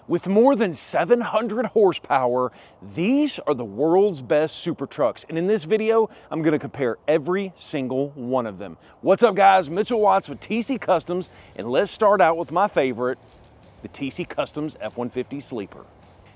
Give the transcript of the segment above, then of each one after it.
With more than 700 horsepower, these are the world's best super trucks. And in this video, I'm gonna compare every single one of them. What's up guys, Mitchell Watts with TC Customs, and let's start out with my favorite, the TC Customs F-150 Sleeper.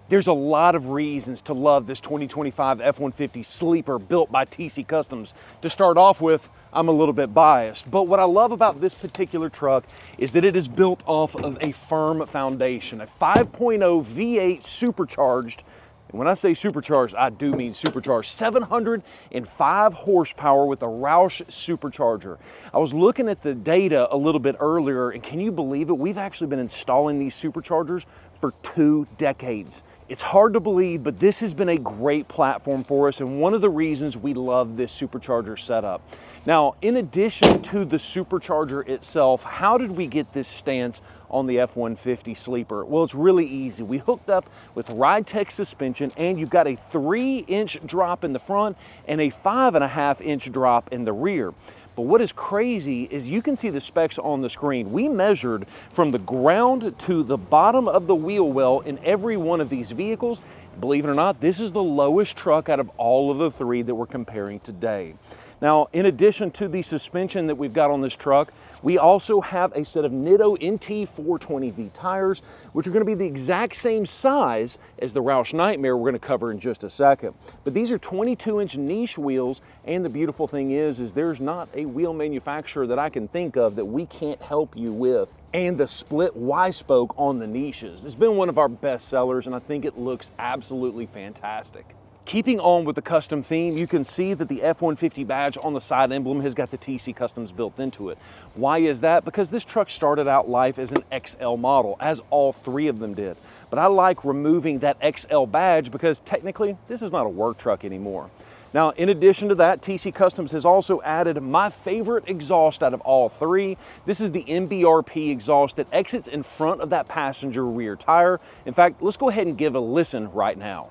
There's a lot of reasons to love this 2025 F-150 Sleeper built by TC Customs. To start off with, I'm a little bit biased, but what I love about this particular truck is that it is built off of a firm foundation, a 5.0 V8 supercharged. And when I say supercharged, I do mean supercharged. 705 horsepower with a Roush Supercharger. I was looking at the data a little bit earlier, and can you believe it? We've actually been installing these superchargers for 2 decades. It's hard to believe, but this has been a great platform for us, and one of the reasons we love this supercharger setup. Now, in addition to the supercharger itself, how did we get this stance on the F-150 Sleeper? Well, it's really easy. We hooked up with Ridetech suspension, and you've got a 3-inch drop in the front and a 5.5-inch drop in the rear. But what is crazy is you can see the specs on the screen. We measured from the ground to the bottom of the wheel well in every one of these vehicles. Believe it or not, this is the lowest truck out of all of the 3 that we're comparing today. Now, in addition to the suspension that we've got on this truck, we also have a set of Nitto NT 420V tires, which are going to be the exact same size as the Roush Nitemare we're going to cover in just a second. But these are 22-inch niche wheels, and the beautiful thing is there's not a wheel manufacturer that I can think of that we can't help you with. And the split Y-spoke on the niches. It's been one of our best sellers, and I think it looks absolutely fantastic. Keeping on with the custom theme, you can see that the F-150 badge on the side emblem has got the TC Customs built into it. Why is that? Because this truck started out life as an XL model, as all 3 of them did. But I like removing that XL badge because technically this is not a work truck anymore. Now, in addition to that, TC Customs has also added my favorite exhaust out of all 3. This is the MBRP exhaust that exits in front of that passenger rear tire. In fact, let's go ahead and give a listen right now.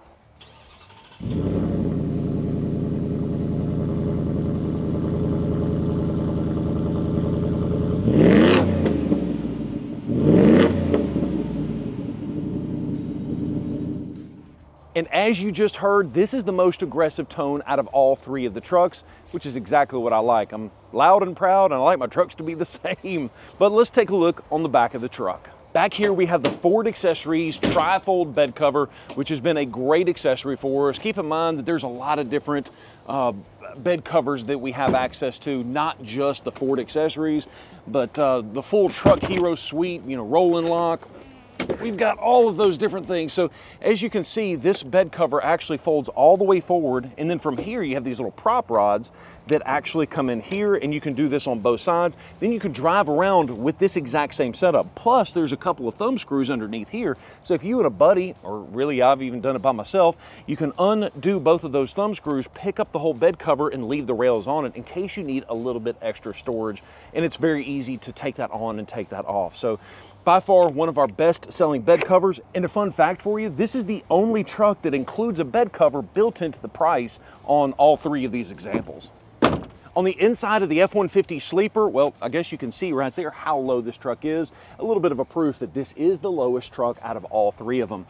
And as you just heard, this is the most aggressive tone out of all 3 of the trucks, which is exactly what I like. I'm loud and proud, and I like my trucks to be the same. But let's take a look on the back of the truck. Back here we have the Ford Accessories tri-fold bed cover, which has been a great accessory for us. Keep in mind that there's a lot of different bed covers that we have access to, not just the Ford Accessories, but the full Truck Hero suite, you know, roll and lock. We've got all of those different things. So as you can see, this bed cover actually folds all the way forward, and then from here you have these little prop rods that actually come in here, and you can do this on both sides. Then you can drive around with this exact same setup. Plus there's a couple of thumb screws underneath here, so if you and a buddy, or really I've even done it by myself, you can undo both of those thumb screws, pick up the whole bed cover, and leave the rails on it in case you need a little bit extra storage. And it's very easy to take that on and take that off. So by far one of our best selling bed covers. And a fun fact for you, this is the only truck that includes a bed cover built into the price on all 3 of these examples. On the inside of the F-150 Sleeper, well, I guess you can see right there how low this truck is. A little bit of a proof that this is the lowest truck out of all 3 of them.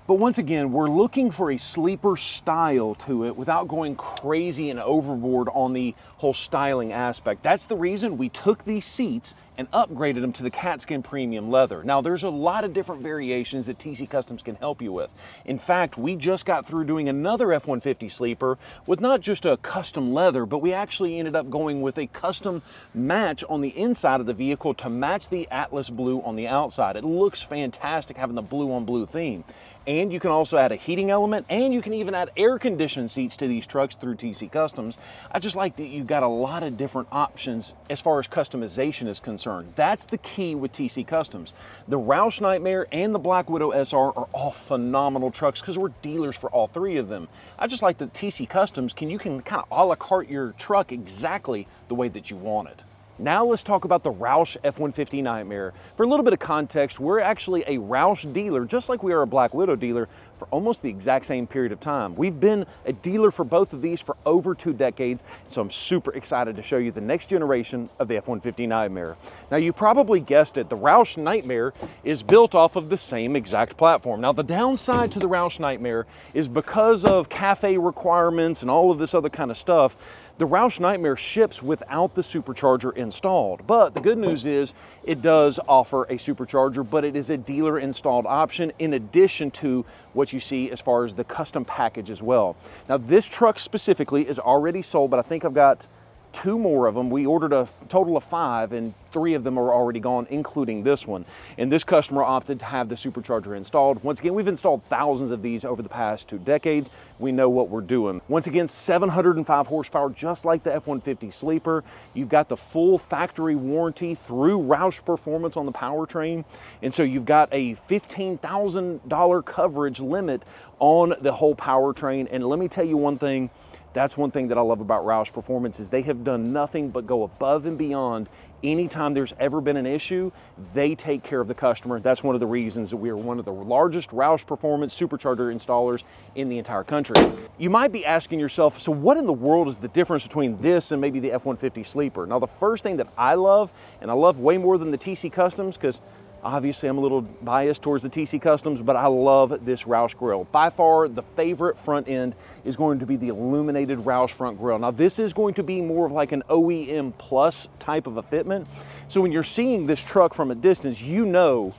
But once again, we're looking for a sleeper style to it without going crazy and overboard on the whole styling aspect. That's the reason we took these seats and upgraded them to the catskin premium leather. Now, there's a lot of different variations that TC Customs can help you with. In fact, we just got through doing another F-150 Sleeper with not just a custom leather, but we actually ended up going with a custom match on the inside of the vehicle to match the Atlas blue on the outside. It looks fantastic having the blue on blue theme. And you can also add a heating element, and you can even add air-conditioned seats to these trucks through TC Customs. I just like that you've got a lot of different options as far as customization is concerned. That's the key with TC Customs. The Roush Nitemare and the Black Widow SR are all phenomenal trucks because we're dealers for all 3 of them. I just like that TC Customs you can kind of a la carte your truck exactly the way that you want it. Now let's talk about the Roush F-150 Nitemare. For a little bit of context, we're actually a Roush dealer, just like we are a Black Widow dealer, for almost the exact same period of time. We've been a dealer for both of these for over 2 decades, so I'm super excited to show you the next generation of the F-150 Nitemare. Now you probably guessed it, the Roush Nitemare is built off of the same exact platform. Now the downside to the Roush Nitemare is because of CAFE requirements and all of this other kind of stuff, the Roush Nitemare ships without the supercharger installed. But the good news is it does offer a supercharger, but it is a dealer installed option in addition to what you see as far as the custom package as well. Now this truck specifically is already sold, but I think I've got 2 more of them. We ordered a total of 5 and 3 of them are already gone, including this one. And this customer opted to have the supercharger installed. Once again, we've installed thousands of these over the past 2 decades. We know what we're doing. Once again, 705 horsepower, just like the F-150 Sleeper. You've got the full factory warranty through Roush Performance on the powertrain. And so you've got a $15,000 coverage limit on the whole powertrain. And let me tell you one thing, that's one thing that I love about Roush Performance is they have done nothing but go above and beyond. Anytime there's ever been an issue, they take care of the customer. That's one of the reasons that we are one of the largest Roush Performance supercharger installers in the entire country. You might be asking yourself, so what in the world is the difference between this and maybe the F-150 Sleeper? Now the first thing that I love, and I love way more than the TC Customs, because obviously I'm a little biased towards the TC Customs, but I love this Roush grille. By far, the favorite front end is going to be the illuminated Roush front grille. Now this is going to be more of like an OEM plus type of a fitment. So when you're seeing this truck from a distance, you know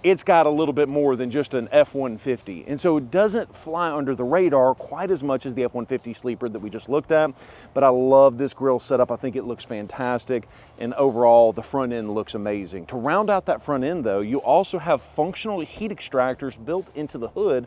it's got a little bit more than just an F-150. And so it doesn't fly under the radar quite as much as the F-150 Sleeper that we just looked at, but I love this grille setup. I think it looks fantastic. And overall, the front end looks amazing. To round out that front end though, you also have functional heat extractors built into the hood,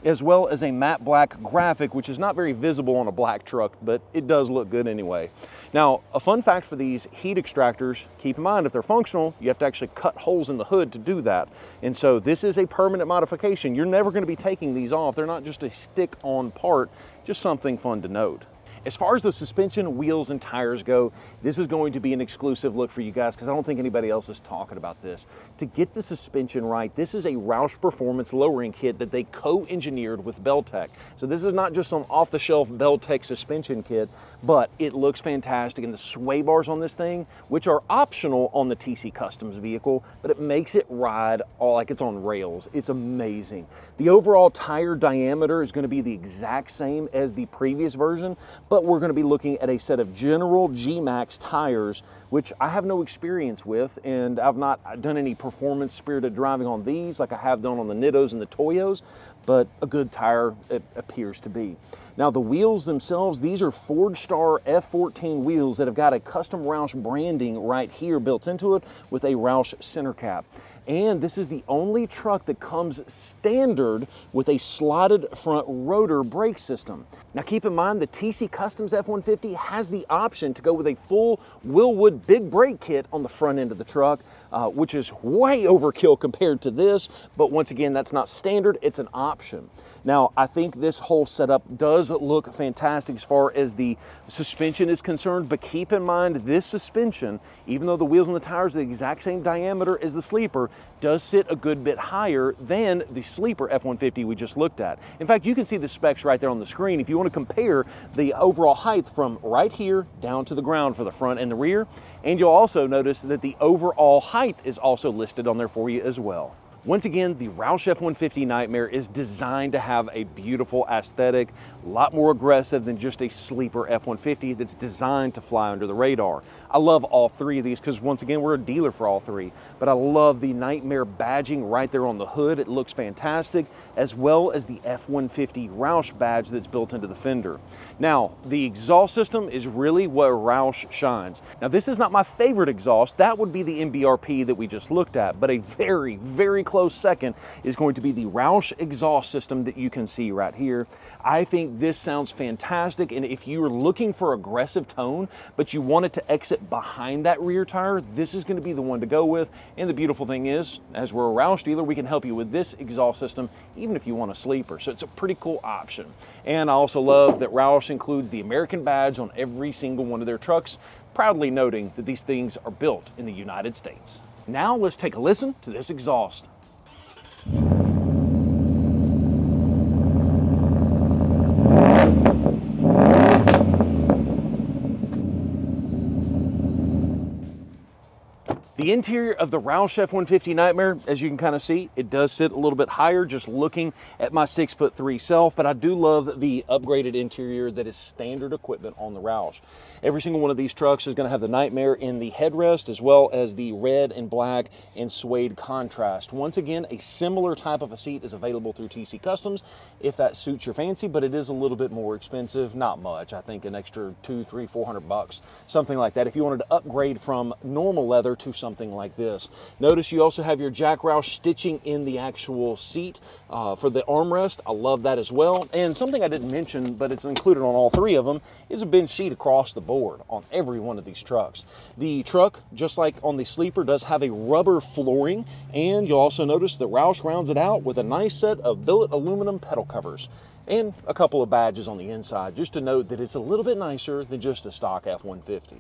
as well as a matte black graphic, which is not very visible on a black truck, but it does look good anyway. Now, a fun fact for these heat extractors, keep in mind if they're functional, you have to actually cut holes in the hood to do that. And so this is a permanent modification. You're never gonna be taking these off. They're not just a stick-on part, just something fun to note. As far as the suspension, wheels, and tires go, this is going to be an exclusive look for you guys because I don't think anybody else is talking about this. To get the suspension right, this is a Roush Performance lowering kit that they co-engineered with Ridetech. So this is not just some off-the-shelf Ridetech suspension kit, but it looks fantastic. And the sway bars on this thing, which are optional on the TC Customs vehicle, but it makes it ride all like it's on rails. It's amazing. The overall tire diameter is going to be the exact same as the previous version, but we're going to be looking at a set of General G-Max tires, which I have no experience with, and I've not done any performance spirited driving on these like I have done on the Nittos and the Toyos, but a good tire it appears to be. Now the wheels themselves, these are Forgestar F14 wheels that have got a custom Roush branding right here built into it with a Roush center cap. And this is the only truck that comes standard with a slotted front rotor brake system. Now keep in mind the TC Customs F-150 has the option to go with a full Willwood big brake kit on the front end of the truck, which is way overkill compared to this, but once again, that's not standard, it's an option. Now, I think this whole setup does look fantastic as far as the suspension is concerned, but keep in mind this suspension, even though the wheels and the tires are the exact same diameter as the Sleeper, does sit a good bit higher than the Sleeper F-150 we just looked at. In fact, you can see the specs right there on the screen. If you want to compare the overall height from right here down to the ground for the front and the rear, and you'll also notice that the overall height is also listed on there for you as well. Once again, the Roush F-150 Nitemare is designed to have a beautiful aesthetic, a lot more aggressive than just a Sleeper F-150 that's designed to fly under the radar. I love all 3 of these because once again, we're a dealer for all 3, but I love the Nitemare badging right there on the hood. It looks fantastic, as well as the F-150 Roush badge that's built into the fender. Now, the exhaust system is really where Roush shines. Now, this is not my favorite exhaust. That would be the MBRP that we just looked at, but a very, very close second is going to be the Roush exhaust system that you can see right here. I think this sounds fantastic, and if you are looking for aggressive tone, but you want it to exit behind that rear tire, this is going to be the one to go with. And the beautiful thing is, as we're a Roush dealer, we can help you with this exhaust system, even if you want a Sleeper. So it's a pretty cool option. And I also love that Roush includes the American badge on every single one of their trucks. proudly noting that these things are built in the United States. Now let's take a listen to this exhaust. The interior of the Roush F-150 Nitemare, as you can kind of see, it does sit a little bit higher just looking at my 6'3" self, but I do love the upgraded interior that is standard equipment on the Roush. Every single one of these trucks is going to have the Nitemare in the headrest as well as the red and black and suede contrast. Once again, a similar type of a seat is available through TC Customs if that suits your fancy, but it is a little bit more expensive. Not much. I think an extra $200, $300, $400, something like that, if you wanted to upgrade from normal leather to something like this. Notice you also have your Jack Roush stitching in the actual seat for the armrest. I love that as well. And something I didn't mention, but it's included on all three of them, is a bench seat across the board on every one of these trucks. The truck, just like on the Sleeper, does have a rubber flooring, and you'll also notice the Roush rounds it out with a nice set of billet aluminum pedal covers and a couple of badges on the inside, just to note that it's a little bit nicer than just a stock F-150.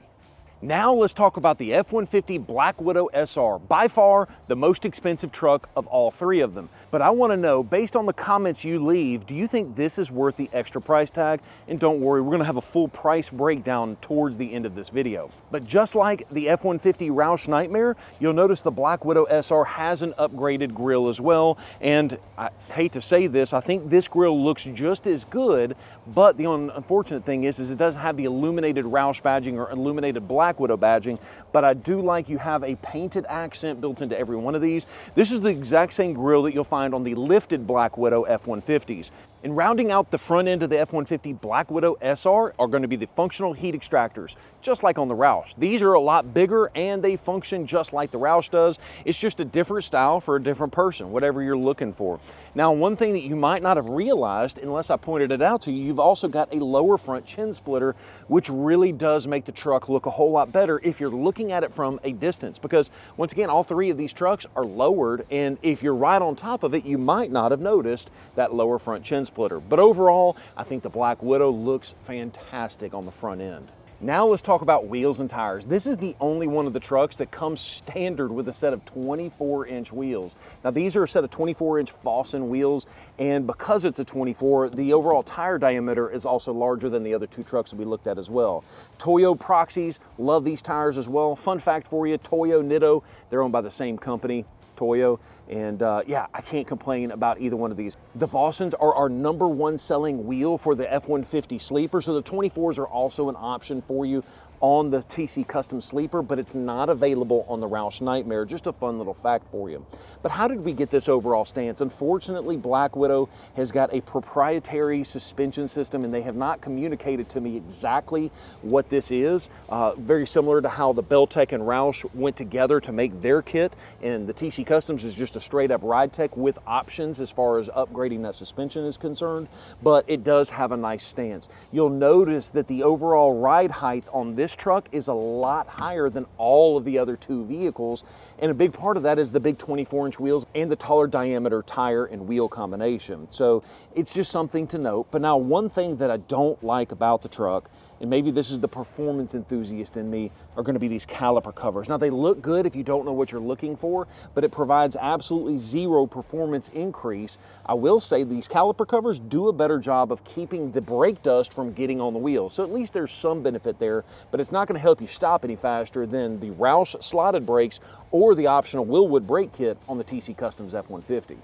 Now let's talk about the F-150 Black Widow SR, by far the most expensive truck of all three of them. But I want to know, based on the comments you leave, do you think this is worth the extra price tag? And don't worry, we're going to have a full price breakdown towards the end of this video. But just like the F-150 Roush Nitemare, you'll notice the Black Widow SR has an upgraded grille as well. And I hate to say this, I think this grille looks just as good, but the unfortunate thing is it doesn't have the illuminated Roush badging or illuminated Black Widow badging, but I do like you have a painted accent built into every one of these. This is the exact same grille that you'll find on the lifted Black Widow F-150s. And rounding out the front end of the F-150 Black Widow SR are going to be the functional heat extractors, just like on the Roush. These are a lot bigger and they function just like the Roush does. It's just a different style for a different person, whatever you're looking for. Now, one thing that you might not have realized, unless I pointed it out to you, you've also got a lower front chin splitter, which really does make the truck look a whole lot better if you're looking at it from a distance. Because once again, all three of these trucks are lowered, and if you're right on top of it, you might not have noticed that lower front chin splitter. But overall, I think the Black Widow looks fantastic on the front end. Now let's talk about wheels and tires. This is the only one of the trucks that comes standard with a set of 24-inch wheels. Now these are a set of 24-inch Vossen wheels, and because it's a 24, the overall tire diameter is also larger than the other two trucks that we looked at as well. Toyo Proxies, love these tires as well. Fun fact for you, Toyo, Nitto, they're owned by the same company, Toyo, and yeah, I can't complain about either one of these. The Vossens are our #1 selling wheel for the F-150 Sleeper, so the 24s are also an option for you on the TC Customs Sleeper, but it's not available on the Roush Nitemare. Just a fun little fact for you. But how did we get this overall stance? Unfortunately, Black Widow has got a proprietary suspension system, and they have not communicated to me exactly what this is. Very similar to how the Beltec and Roush went together to make their kit, and the TC Customs is just a straight up Ridetech with options as far as upgrading that suspension is concerned, but it does have a nice stance. You'll notice that the overall ride height on this truck is a lot higher than all of the other two vehicles, and a big part of that is the big 24-inch wheels and the taller diameter tire and wheel combination. So it's just something to note. But now, one thing that I don't like about the truck, and maybe this is the performance enthusiast in me, are going to be these caliper covers. Now, they look good if you don't know what you're looking for, but it provides absolutely zero performance increase. I will say these caliper covers do a better job of keeping the brake dust from getting on the wheel, so at least there's some benefit there, but it's not going to help you stop any faster than the Roush slotted brakes or the optional Willwood brake kit on the TC Customs F-150.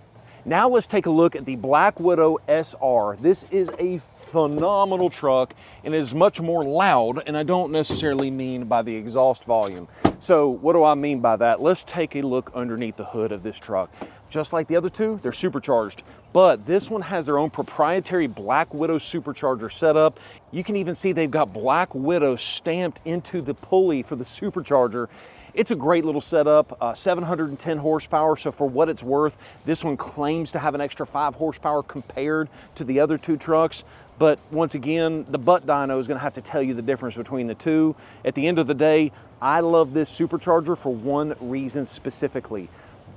Now let's take a look at the Black Widow SR. This is a phenomenal truck and is much more loud, and I don't necessarily mean by the exhaust volume. So what do I mean by that? Let's take a look underneath the hood of this truck. Just like the other two, they're supercharged, but this one has their own proprietary Black Widow supercharger setup. You can even see they've got Black Widow stamped into the pulley for the supercharger. It's a great little setup, 710 horsepower, so for what it's worth, this one claims to have an extra 5 horsepower compared to the other two trucks. But once again, the butt dyno is going to have to tell you the difference between the two. At the end of the day, I love this supercharger for one reason specifically.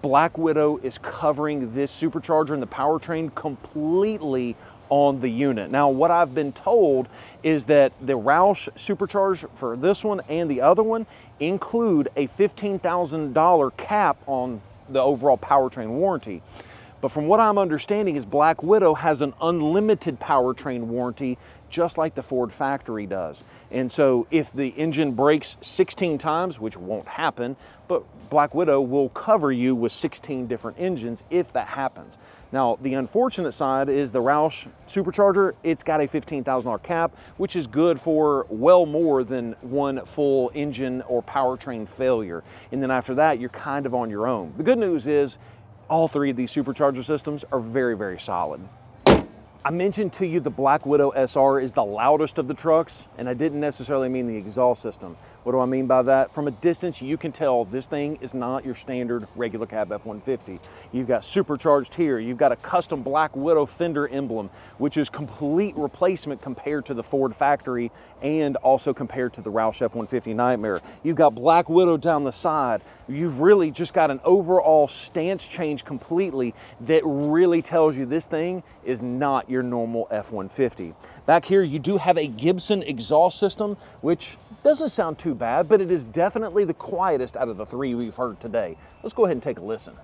Black Widow is covering this supercharger and the powertrain completely on the unit. Now, what I've been told is that the Roush Supercharger for this one and the other one include a $15,000 cap on the overall powertrain warranty. But from what I'm understanding is Black Widow has an unlimited powertrain warranty, just like the Ford factory does. And so if the engine breaks 16 times, which won't happen, but Black Widow will cover you with 16 different engines if that happens. Now, the unfortunate side is the Roush Supercharger, it's got a $15,000 cap, which is good for well more than one full engine or powertrain failure. And then after that, you're kind of on your own. The good news is all three of these supercharger systems are very, very solid. I mentioned to you the Black Widow SR is the loudest of the trucks, and I didn't necessarily mean the exhaust system. What do I mean by that? From a distance, you can tell this thing is not your standard regular cab F-150. You've got supercharged here. You've got a custom Black Widow fender emblem, which is complete replacement compared to the Ford factory and also compared to the Roush F-150 Nitemare. You've got Black Widow down the side. You've really just got an overall stance change completely that really tells you this thing is not your normal F-150. Back here, you do have a Gibson exhaust system, which doesn't sound too bad, but it is definitely the quietest out of the three we've heard today. Let's go ahead and take a listen.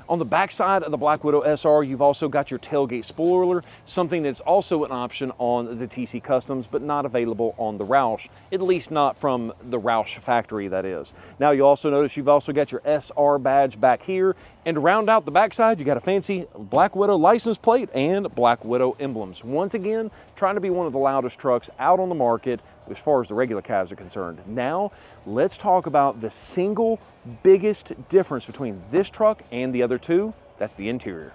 On the backside of the Black Widow SR, you've also got your tailgate spoiler, something that's also an option on the TC Customs, but not available on the Roush, at least not from the Roush factory, that is. Now, you also notice you've also got your SR badge back here, and to round out the backside, you got a fancy Black Widow license plate and Black Widow emblems. Once again, trying to be one of the loudest trucks out on the market as far as the regular cabs are concerned. Now, let's talk about the single biggest difference between this truck and the other two. That's the interior.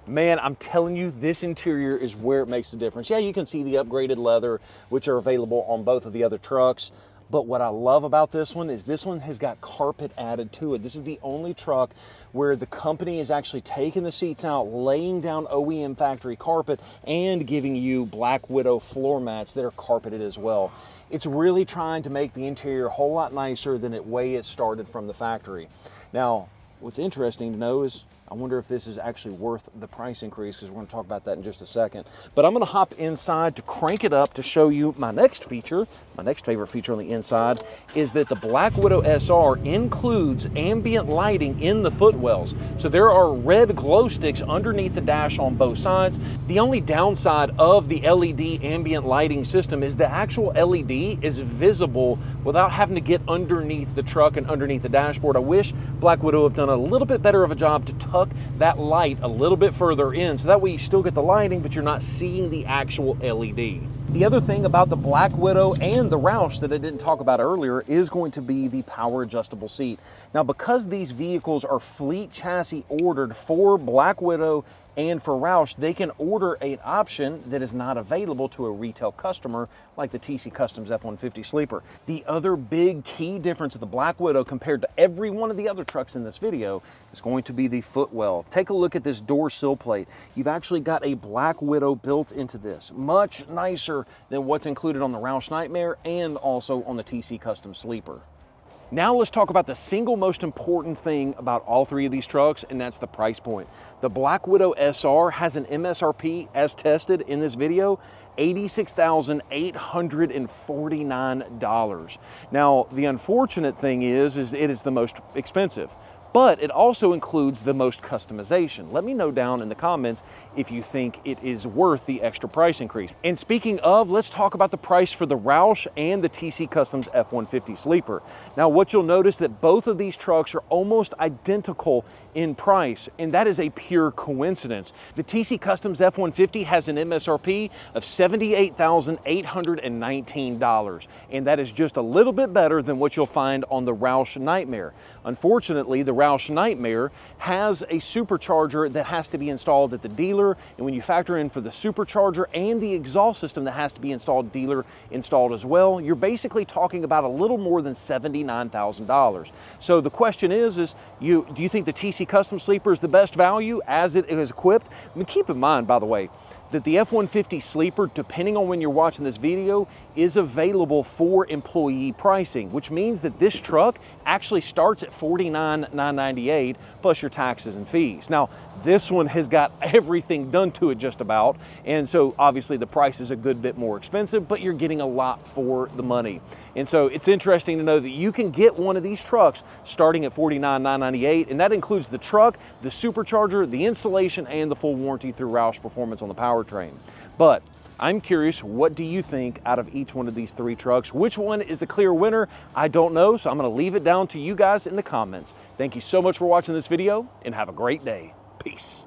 Man, I'm telling you, this interior is where it makes the difference. Yeah, you can see the upgraded leather, which are available on both of the other trucks. But what I love about this one is this one has got carpet added to it. This is the only truck where the company is actually taking the seats out, laying down OEM factory carpet, and giving you Black Widow floor mats that are carpeted as well. It's really trying to make the interior a whole lot nicer than the way it started from the factory. Now, what's interesting to know is I wonder if this is actually worth the price increase, because we're going to talk about that in just a second. But I'm going to hop inside to crank it up to show you my next feature. My next favorite feature on the inside is that the Black Widow SR includes ambient lighting in the footwells. So there are red glow sticks underneath the dash on both sides. The only downside of the LED ambient lighting system is the actual LED is visible without having to get underneath the truck and underneath the dashboard. I wish Black Widow have done a little bit better of a job to tuck that light a little bit further in, so that way you still get the lighting, but you're not seeing the actual LED. The other thing about the Black Widow and the Roush that I didn't talk about earlier is going to be the power adjustable seat. Now, because these vehicles are fleet chassis ordered for Black Widow and for Roush, they can order an option that is not available to a retail customer like the TCcustoms F-150 Sleeper. The other big key difference of the Black Widow compared to every one of the other trucks in this video is going to be the footwell. Take a look at this door sill plate. You've actually got a Black Widow built into this, much nicer than what's included on the Roush Nitemare and also on the TCcustoms Sleeper. Now let's talk about the single most important thing about all three of these trucks, and that's the price point. The Black Widow SR has an MSRP, as tested in this video, $86,849. Now, the unfortunate thing is it is the most expensive, but it also includes the most customization. Let me know down in the comments if you think it is worth the extra price increase. And speaking of, let's talk about the price for the Roush and the TCcustoms F-150 Sleeper. Now, what you'll notice that both of these trucks are almost identical in price, and that is a pure coincidence. The TCcustoms F-150 has an MSRP of $78,819, and that is just a little bit better than what you'll find on the Roush Nitemare. Unfortunately, the Roush Nitemare has a supercharger that has to be installed at the dealer, and when you factor in for the supercharger and the exhaust system that has to be installed dealer installed as well, you're basically talking about a little more than $79,000. So the question is do you think the TCcustoms Sleeper is the best value as it is equipped? I mean, keep in mind, by the way, that the F-150 Sleeper, depending on when you're watching this video, is available for employee pricing, which means that this truck actually starts at $49,998 plus your taxes and fees. Now, this one has got everything done to it just about, and so obviously the price is a good bit more expensive, but you're getting a lot for the money. And so it's interesting to know that you can get one of these trucks starting at $49,998, and that includes the truck, the supercharger, the installation, and the full warranty through Roush Performance on the powertrain. But I'm curious, what do you think out of each one of these three trucks? Which one is the clear winner? I don't know, so I'm gonna leave it down to you guys in the comments. Thank you so much for watching this video, and have a great day. Peace.